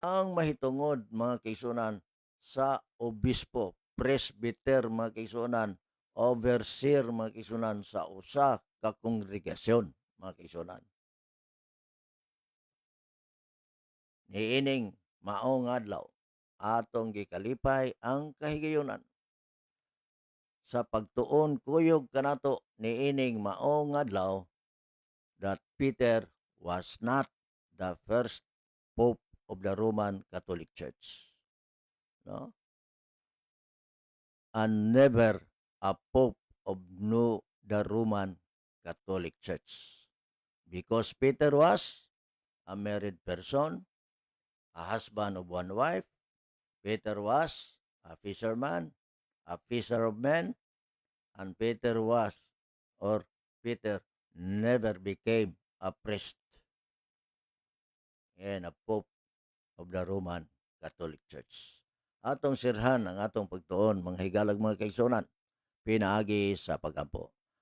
ang mahitungod mga kaigsunan sa obispo, presbyter mga kaigsunan, overseer mga kaigsunan sa usa ka kongregasyon mga kaigsunan. Niining maong adlaw atong gikalipay ang kahigayonan sa pagtuon kuyog kanato niining maong adlaw that Peter was not the first pope of the Roman Catholic Church, no? And never a pope of no the Roman Catholic Church. Because Peter was a married person, a husband of one wife. Peter was a fisherman, a fisher of men, and Peter was, or Peter never became a priest and a pope of the Roman Catholic Church. Atong sirhan ang atong pagtuon, mga higalag mga kaigsunan, pinaagi sa pagampo.